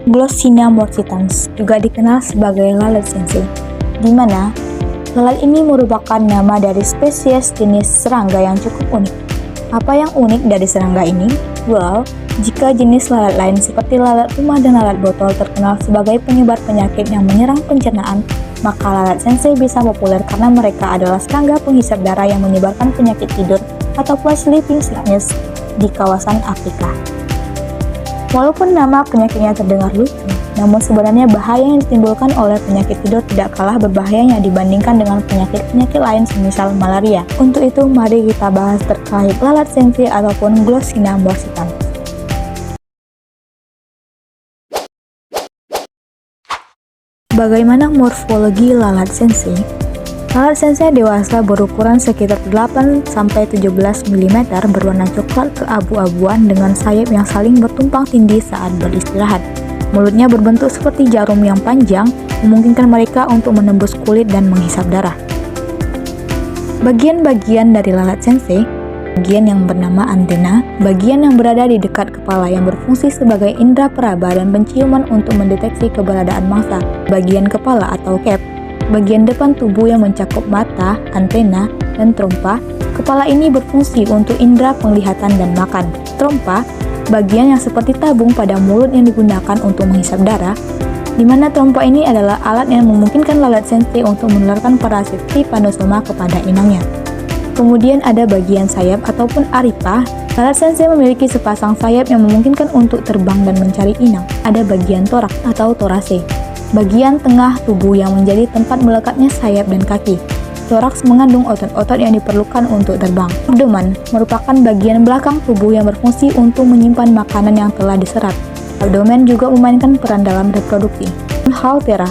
Glossina morsitans, juga dikenal sebagai lalat sensei, di mana lalat ini merupakan nama dari spesies jenis serangga yang cukup unik. Apa yang unik dari serangga ini? Well, jika jenis lalat lain seperti lalat rumah dan lalat botol terkenal sebagai penyebar penyakit yang menyerang pencernaan, maka lalat sensei bisa populer karena mereka adalah serangga penghisap darah yang menyebarkan penyakit tidur ataupun sleeping sickness di kawasan Afrika. Walaupun nama penyakitnya terdengar lucu, namun sebenarnya bahaya yang ditimbulkan oleh penyakit tidur tidak kalah berbahayanya dibandingkan dengan penyakit-penyakit lain semisal malaria. Untuk itu, mari kita bahas terkait lalat sensei ataupun Glossina morsitans. Bagaimana morfologi lalat sensei? Lalat sensei dewasa berukuran sekitar 8-17 mm berwarna coklat keabu-abuan dengan sayap yang saling bertumpang tindih saat beristirahat. Mulutnya berbentuk seperti jarum yang panjang, memungkinkan mereka untuk menembus kulit dan menghisap darah. Bagian-bagian dari lalat sensei: bagian yang bernama antena, bagian yang berada di dekat kepala yang berfungsi sebagai indera peraba dan penciuman untuk mendeteksi keberadaan mangsa, bagian kepala atau cap, bagian depan tubuh yang mencakup mata, antena, dan trompa. Kepala ini berfungsi untuk indera penglihatan dan makan. Trompa, bagian yang seperti tabung pada mulut yang digunakan untuk menghisap darah, di mana trompa ini adalah alat yang memungkinkan lalat sensei untuk menularkan parasit trypanosoma kepada inangnya. Kemudian ada bagian sayap ataupun aripa. Lalat sensei memiliki sepasang sayap yang memungkinkan untuk terbang dan mencari inang. Ada bagian torak atau torase, bagian tengah tubuh yang menjadi tempat melekatnya sayap dan kaki. Toraks mengandung otot-otot yang diperlukan untuk terbang. Abdomen merupakan bagian belakang tubuh yang berfungsi untuk menyimpan makanan yang telah diserap. Abdomen juga memainkan peran dalam reproduksi. Haltera,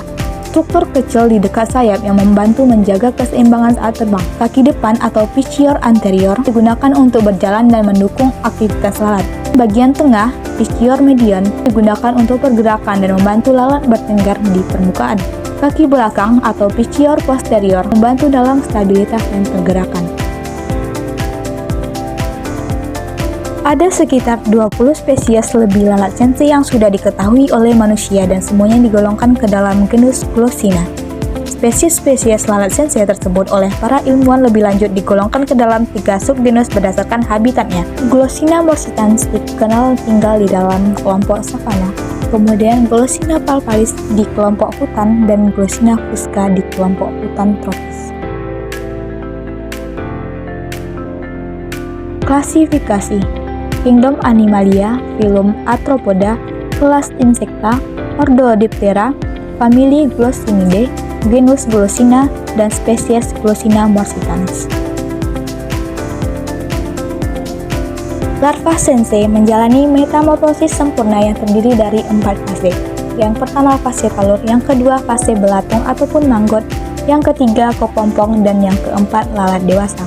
struktur kecil di dekat sayap yang membantu menjaga keseimbangan saat terbang. Kaki depan atau piscior anterior digunakan untuk berjalan dan mendukung aktivitas lalat. Bagian tengah, piscior median, digunakan untuk pergerakan dan membantu lalat bertengger di permukaan. Kaki belakang atau piscior posterior membantu dalam stabilitas dan pergerakan. Ada sekitar 20 spesies lebih lalat sensei yang sudah diketahui oleh manusia dan semuanya digolongkan ke dalam genus Glossina. Spesies-spesies lalat sensei tersebut oleh para ilmuwan lebih lanjut digolongkan ke dalam 3 subgenus berdasarkan habitatnya. Glossina morsitans dikenal tinggal di dalam kelompok savana, kemudian Glossina palpalis di kelompok hutan, dan Glossina fusca di kelompok hutan tropis. Klasifikasi: Kingdom Animalia, Phylum Arthropoda, kelas Insecta, Ordo Diptera, famili Glossinidae, genus Glossina, dan spesies Glossina morsitans. Larva sensei menjalani metamorfosis sempurna yang terdiri dari 4 fase. Yang pertama fase telur, yang kedua fase belatung ataupun manggot, yang ketiga kepompong, dan yang keempat lalat dewasa.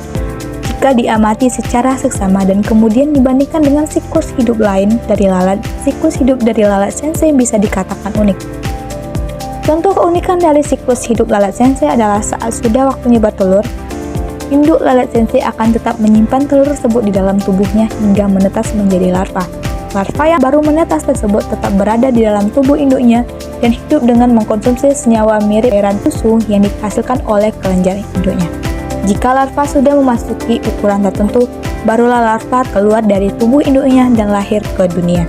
Jika diamati secara seksama dan kemudian dibandingkan dengan siklus hidup lain dari lalat, siklus hidup dari lalat sensei bisa dikatakan unik. Contoh keunikan dari siklus hidup lalat sensei adalah saat sudah waktunya bertelur, induk lalat sensei akan tetap menyimpan telur tersebut di dalam tubuhnya hingga menetas menjadi larva. Larva yang baru menetas tersebut tetap berada di dalam tubuh induknya dan hidup dengan mengkonsumsi senyawa mirip cairan susu yang dihasilkan oleh kelenjar induknya. Jika larva sudah memasuki ukuran tertentu, barulah larva keluar dari tubuh induknya dan lahir ke dunia.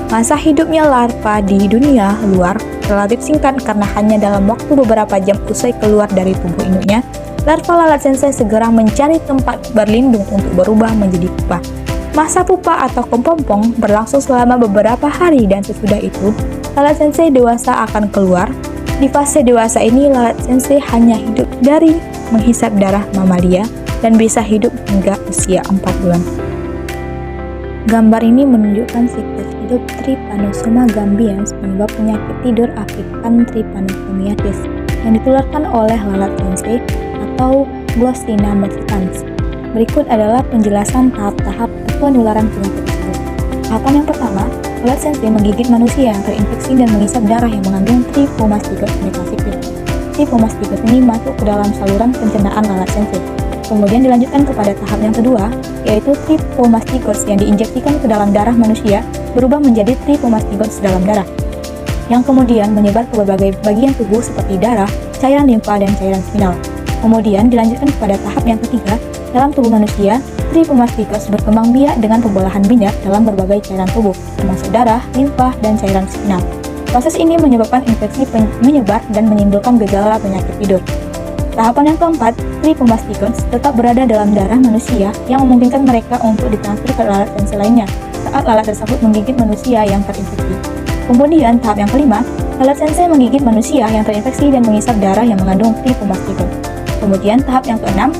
Masa hidupnya larva di dunia luar relatif singkat karena hanya dalam waktu beberapa jam usai keluar dari tubuh induknya, larva lalat sensei segera mencari tempat berlindung untuk berubah menjadi pupa. Masa pupa atau kepompong berlangsung selama beberapa hari dan sesudah itu, lalat sensei dewasa akan keluar. Di fase dewasa ini, lalat sensei hanya hidup dari menghisap darah mamalia dan bisa hidup hingga usia 4 bulan. Gambar ini menunjukkan siklus hidup Trypanosoma gambians, penyebab penyakit tidur African trypanosomiasis yang ditularkan oleh lalat sensei atau Glossina morsitans. Berikut adalah penjelasan tahap-tahap penularan penyakit tersebut. Tahapan yang pertama, lalat sensei menggigit manusia yang terinfeksi dan menghisap darah yang mengandung Trypomastigot methacillus. Trypomastigot ini masuk ke dalam saluran pencernaan lalat sensei. Kemudian dilanjutkan kepada tahap yang kedua, yaitu Trypomastigots yang diinjeksikan ke dalam darah manusia berubah menjadi Trypomastigots dalam darah. yang kemudian menyebar ke berbagai bagian tubuh seperti darah, cairan limfa, dan cairan spinal. Kemudian dilanjutkan kepada tahap yang ketiga, dalam tubuh manusia, Trichomastitis berkembang biak dengan pembelahan binat dalam berbagai cairan tubuh, termasuk darah, limfa, dan cairan spinal. Proses ini menyebabkan infeksi menyebar dan menimbulkan gejala penyakit tidur. Tahapan yang keempat, Trichomastitis tetap berada dalam darah manusia yang memungkinkan mereka untuk ditransfer ke lalat sensei lainnya saat lalat tersebut menggigit manusia yang terinfeksi. Kemudian tahap yang kelima, lalat sensei menggigit manusia yang terinfeksi dan mengisap darah yang mengandung Trichomastitis. Kemudian tahap yang keenam,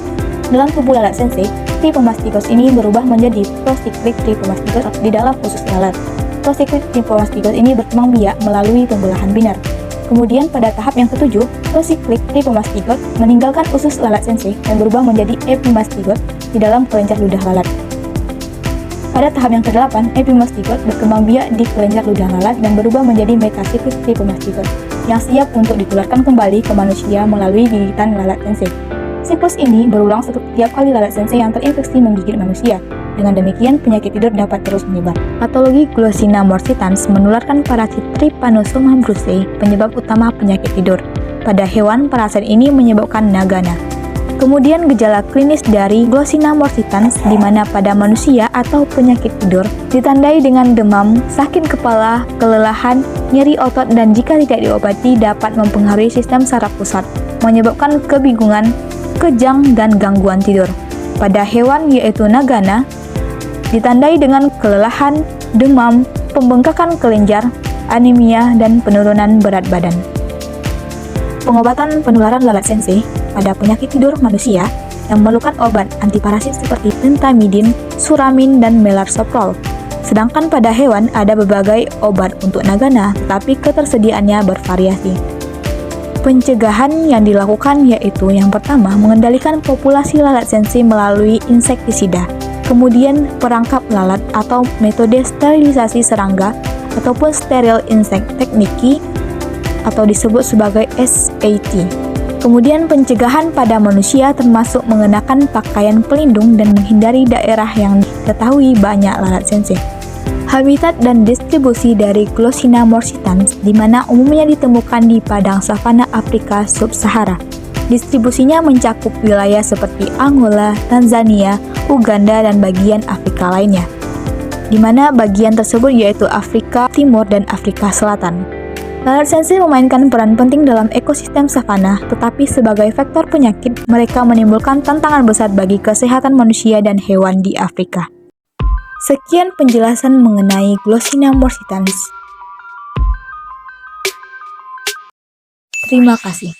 dalam tubuh lalat sensei, Trichomastitis ini berubah menjadi procyclic Trichomastitis di dalam usus lalat. Procyclic Trichomastitis ini berkembang biak melalui pembelahan binar. Kemudian pada tahap yang ketujuh, procyclic Trichomastitis meninggalkan usus lalat sensei dan berubah menjadi epimastitis di dalam kelenjar ludah lalat. Pada tahap yang ke-8, epimastitis berkembang biak di kelenjar ludah lalat dan berubah menjadi metacyclic Trichomastitis yang siap untuk ditularkan kembali ke manusia melalui gigitan lalat sensei. Siklus ini berulang setiap kali lalat sensei yang terinfeksi menggigit manusia. Dengan demikian, penyakit tidur dapat terus menyebar. Patologi Glossina morsitans menularkan parasit Trypanosoma brucei, penyebab utama penyakit tidur. Pada hewan, parasit ini menyebabkan nagana. Kemudian gejala klinis dari Glossina morsitans di mana pada manusia atau penyakit tidur ditandai dengan demam, sakit kepala, kelelahan, nyeri otot, dan jika tidak diobati dapat mempengaruhi sistem saraf pusat, menyebabkan kebingungan, kejang, dan gangguan tidur. Pada hewan yaitu nagana, ditandai dengan kelelahan, demam, pembengkakan kelenjar, anemia, dan penurunan berat badan. Pengobatan penularan lalat sensei pada penyakit tidur manusia yang memerlukan obat antiparasit seperti pentamidin, suramin, dan melarsoprol. Sedangkan pada hewan ada berbagai obat untuk nagana, tetapi ketersediaannya bervariasi. Pencegahan yang dilakukan yaitu yang pertama, mengendalikan populasi lalat sensei melalui insektisida, kemudian perangkap lalat atau metode sterilisasi serangga ataupun steril insect technique atau disebut sebagai SAT. Kemudian pencegahan pada manusia termasuk mengenakan pakaian pelindung dan menghindari daerah yang diketahui banyak lalat sensei. Habitat dan distribusi dari Glossina morsitans di mana umumnya ditemukan di padang savana Afrika sub-Sahara. Distribusinya mencakup wilayah seperti Angola, Tanzania, Uganda, dan bagian Afrika lainnya, di mana bagian tersebut yaitu Afrika Timur dan Afrika Selatan. Lalat sensei memainkan peran penting dalam ekosistem savana, tetapi sebagai faktor penyakit, mereka menimbulkan tantangan besar bagi kesehatan manusia dan hewan di Afrika. Sekian penjelasan mengenai Glossina morsitans. Terima kasih.